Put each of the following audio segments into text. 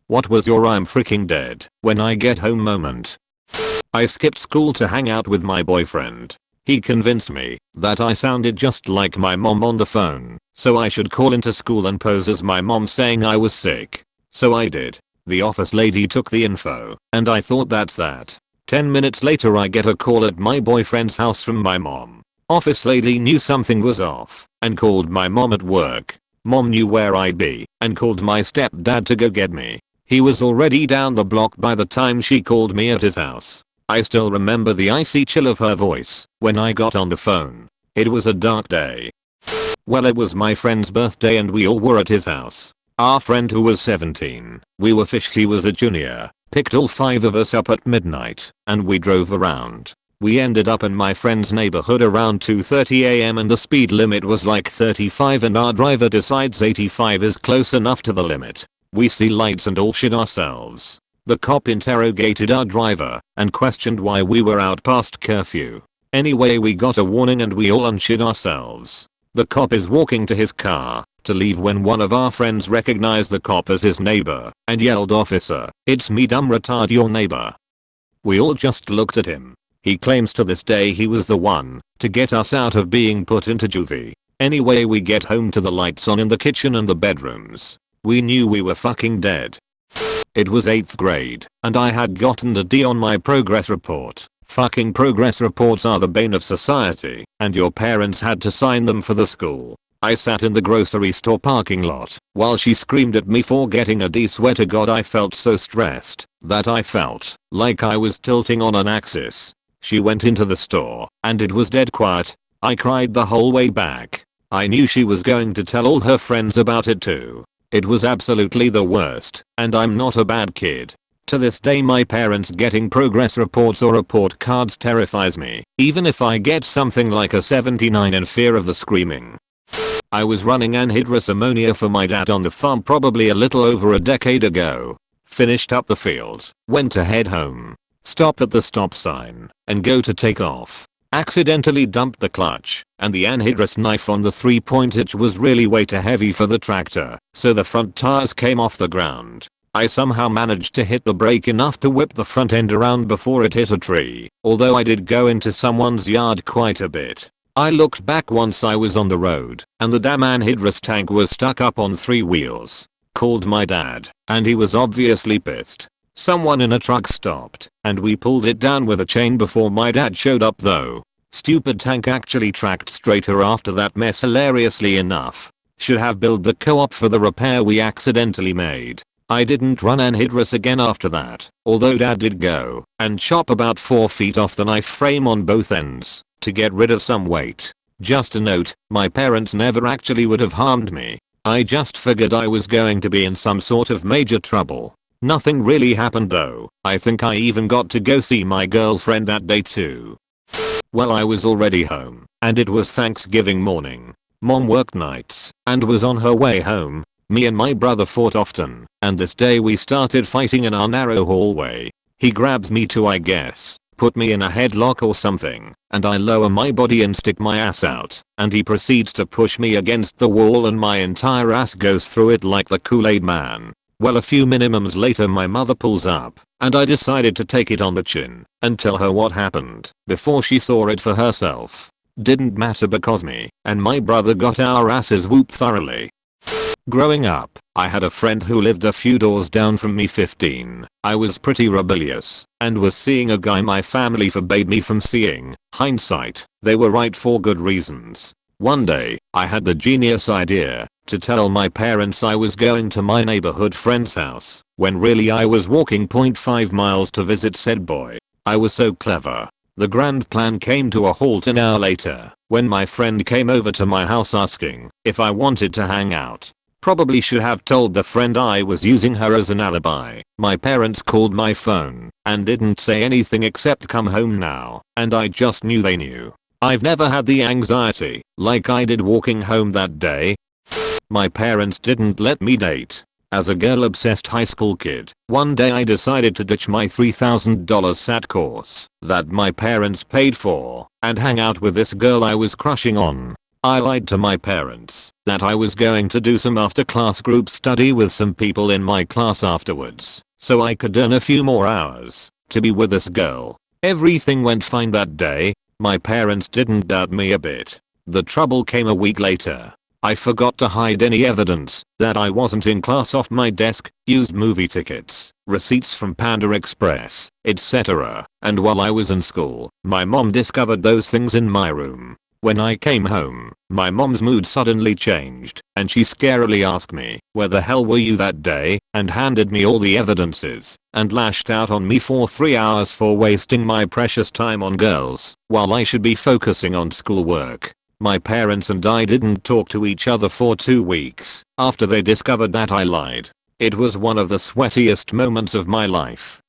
What was your I'm freaking dead when I get home moment? I skipped school to hang out with my boyfriend. He convinced me that I sounded just like my mom on the phone, so I should call into school and pose as my mom saying I was sick. So I did. The office lady took the info, and I thought that's that. 10 minutes later I get a call at my boyfriend's house from my mom. Office lady knew something was off and called my mom at work. Mom knew where I'd be and called my stepdad to go get me. He was already down the block by the time she called me at his house. I still remember the icy chill of her voice when I got on the phone. It was a dark day. Well, it was my friend's birthday and we all were at his house. Our friend who was 17, we were fish, he was a junior, picked all 5 of us up at midnight and we drove around. We ended up in my friend's neighborhood around 2:30 am and the speed limit was like 35 and our driver decides 85 is close enough to the limit. We see lights and all shit ourselves. The cop interrogated our driver and questioned why we were out past curfew. Anyway, we got a warning and we all unshit ourselves. The cop is walking to his car to leave when one of our friends recognized the cop as his neighbor and yelled, "Officer, it's me, dumb retard, your neighbor." We all just looked at him. He claims to this day he was the one to get us out of being put into juvie. Anyway, we get home to the lights on in the kitchen and the bedrooms. We knew we were fucking dead. It was 8th grade, and I had gotten a D on my progress report. Fucking progress reports are the bane of society, and your parents had to sign them for the school. I sat in the grocery store parking lot while she screamed at me for getting a D. Swear to God, I felt so stressed that I felt like I was tilting on an axis. She went into the store, and it was dead quiet. I cried the whole way back. I knew she was going to tell all her friends about it too. It was absolutely the worst, and I'm not a bad kid. To this day my parents getting progress reports or report cards terrifies me, even if I get something like a 79 in fear of the screaming. I was running anhydrous ammonia for my dad on the farm probably a little over a decade ago. Finished up the field, went to head home, stopped at the stop sign, and go to take off. Accidentally dumped the clutch, and the anhydrous knife on the 3-point hitch was really way too heavy for the tractor, so the front tires came off the ground. I somehow managed to hit the brake enough to whip the front end around before it hit a tree, although I did go into someone's yard quite a bit. I looked back once I was on the road, and the damn anhydrous tank was stuck up on 3 wheels. Called my dad, and he was obviously pissed. Someone in a truck stopped, and we pulled it down with a chain before my dad showed up though. Stupid tank actually tracked straighter after that mess, hilariously enough. Should have billed the co-op for the repair we accidentally made. I didn't run anhydrous again after that, although dad did go and chop about 4 feet off the knife frame on both ends to get rid of some weight. Just a note, my parents never actually would have harmed me. I just figured I was going to be in some sort of major trouble. Nothing really happened though. I think I even got to go see my girlfriend that day too. Well, I was already home, and it was Thanksgiving morning. Mom worked nights and was on her way home. Me and my brother fought often, and this day we started fighting in our narrow hallway. He grabs me too, I guess, put me in a headlock or something, and I lower my body and stick my ass out, and he proceeds to push me against the wall and my entire ass goes through it like the Kool-Aid Man. Well, a few minimums later my mother pulls up, and I decided to take it on the chin and tell her what happened before she saw it for herself. Didn't matter because me and my brother got our asses whooped thoroughly. Growing up, I had a friend who lived a few doors down from me. 15. I was pretty rebellious and was seeing a guy my family forbade me from seeing. Hindsight, they were right for good reasons. One day, I had the genius idea to tell my parents I was going to my neighborhood friend's house, when really I was walking 0.5 miles to visit said boy. I was so clever. The grand plan came to a halt an hour later, when my friend came over to my house asking if I wanted to hang out. Probably should have told the friend I was using her as an alibi. My parents called my phone and didn't say anything except come home now, and I just knew they knew. I've never had the anxiety like I did walking home that day. My parents didn't let me date. As a girl-obsessed high school kid, one day I decided to ditch my $3,000 SAT course that my parents paid for and hang out with this girl I was crushing on. I lied to my parents that I was going to do some after class group study with some people in my class afterwards, so I could earn a few more hours to be with this girl. Everything went fine that day. My parents didn't doubt me a bit. The trouble came a week later. I forgot to hide any evidence that I wasn't in class off my desk, used movie tickets, receipts from Panda Express, etc. And while I was in school, my mom discovered those things in my room. When I came home, my mom's mood suddenly changed, and she scarily asked me, "Where the hell were you that day?" and handed me all the evidences, and lashed out on me for 3 hours for wasting my precious time on girls, while I should be focusing on schoolwork. My parents and I didn't talk to each other for 2 weeks after they discovered that I lied. It was one of the sweatiest moments of my life.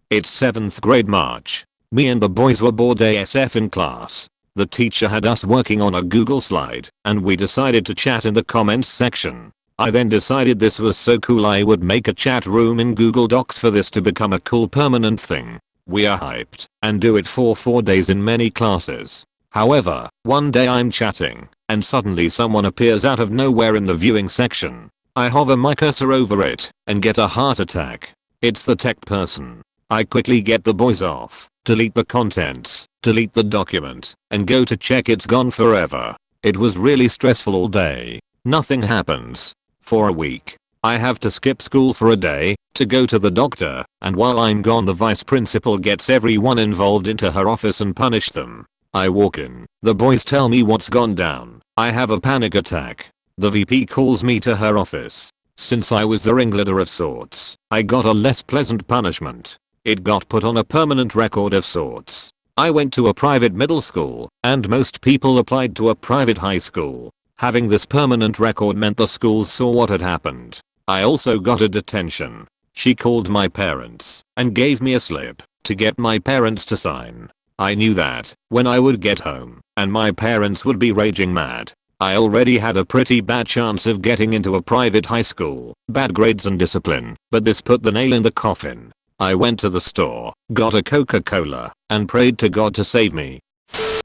It's 7th grade March. Me and the boys were bored ASF in class. The teacher had us working on a Google slide, and we decided to chat in the comments section. I then decided this was so cool I would make a chat room in Google Docs for this to become a cool permanent thing. We are hyped and do it for 4 days in many classes. However, one day I'm chatting, and suddenly someone appears out of nowhere in the viewing section. I hover my cursor over it, and get a heart attack. It's the tech person. I quickly get the boys off, delete the contents, delete the document, and go to check it's gone forever. It was really stressful all day. Nothing happens. For a week. I have to skip school for a day, to go to the doctor, and while I'm gone the vice principal gets everyone involved into her office and punish them. I walk in, the boys tell me what's gone down. I have a panic attack. The VP calls me to her office. Since I was the ringleader of sorts, I got a less pleasant punishment. It got put on a permanent record of sorts. I went to a private middle school, and most people applied to a private high school. Having this permanent record meant the schools saw what had happened. I also got a detention. She called my parents and gave me a slip to get my parents to sign. I knew that when I would get home and my parents would be raging mad. I already had a pretty bad chance of getting into a private high school, bad grades and discipline, but this put the nail in the coffin. I went to the store, got a Coca-Cola, and prayed to God to save me.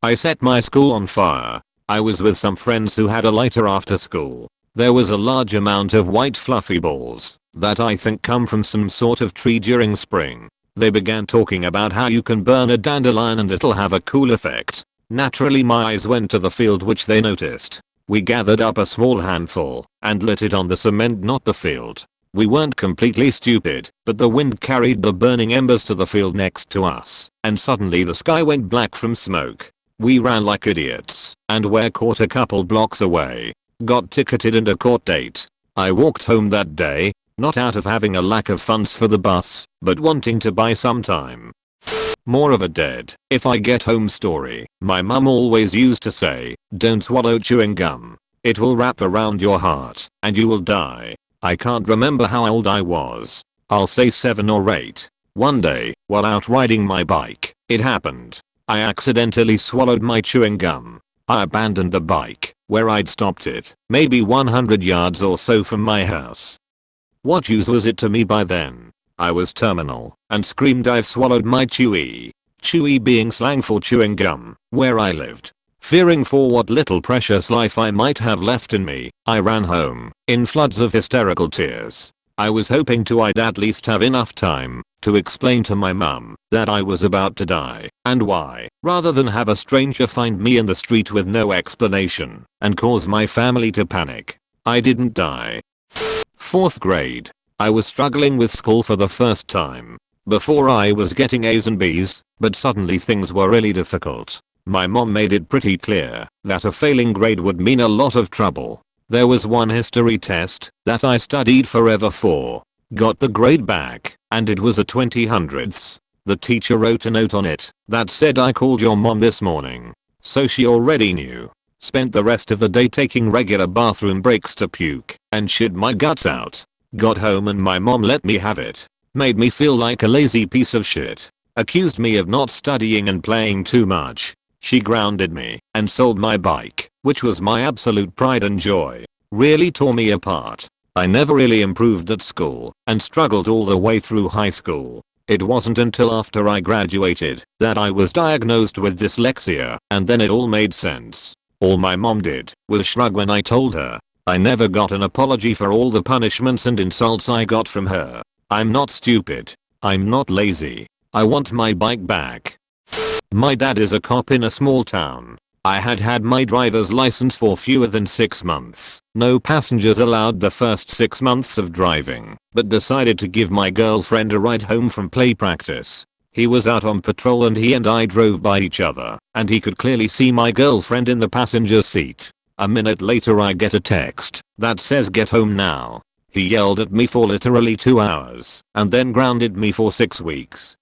I set my school on fire. I was with some friends who had a lighter after school. There was a large amount of white fluffy balls that I think come from some sort of tree during spring. They began talking about how you can burn a dandelion and it'll have a cool effect. Naturally my eyes went to the field which they noticed. We gathered up a small handful and lit it on the cement, not the field. We weren't completely stupid, but the wind carried the burning embers to the field next to us, and suddenly the sky went black from smoke. We ran like idiots, and were caught a couple blocks away. Got ticketed and a court date. I walked home that day, not out of having a lack of funds for the bus, but wanting to buy some time. More of a dead if I get home story. My mum always used to say, don't swallow chewing gum. It will wrap around your heart, and you will die. I can't remember how old I was. I'll say 7 or 8. One day, while out riding my bike, it happened. I accidentally swallowed my chewing gum. I abandoned the bike, where I'd stopped it, maybe 100 yards or so from my house. What use was it to me by then? I was terminal, and screamed I've swallowed my chewy. Chewy being slang for chewing gum, where I lived. Fearing for what little precious life I might have left in me, I ran home, in floods of hysterical tears. I was hoping I'd at least have enough time to explain to my mum that I was about to die and why, rather than have a stranger find me in the street with no explanation and cause my family to panic. I didn't die. 4th grade. I was struggling with school for the first time. Before I was getting A's and B's, but suddenly things were really difficult. My mom made it pretty clear that a failing grade would mean a lot of trouble. There was one history test that I studied forever for. Got the grade back, and it was a 20/100ths. The teacher wrote a note on it that said I called your mom this morning. So she already knew. Spent the rest of the day taking regular bathroom breaks to puke and shit my guts out. Got home and my mom let me have it. Made me feel like a lazy piece of shit. Accused me of not studying and playing too much. She grounded me and sold my bike, which was my absolute pride and joy. Really tore me apart. I never really improved at school and struggled all the way through high school. It wasn't until after I graduated that I was diagnosed with dyslexia, and then it all made sense. All my mom did was shrug when I told her. I never got an apology for all the punishments and insults I got from her. I'm not stupid. I'm not lazy. I want my bike back. My dad is a cop in a small town. I had my driver's license for fewer than 6 months. No passengers allowed the first 6 months of driving, but decided to give my girlfriend a ride home from play practice. He was out on patrol and he and I drove by each other, and he could clearly see my girlfriend in the passenger seat. A minute later I get a text that says get home now. He yelled at me for literally 2 hours and then grounded me for 6 weeks.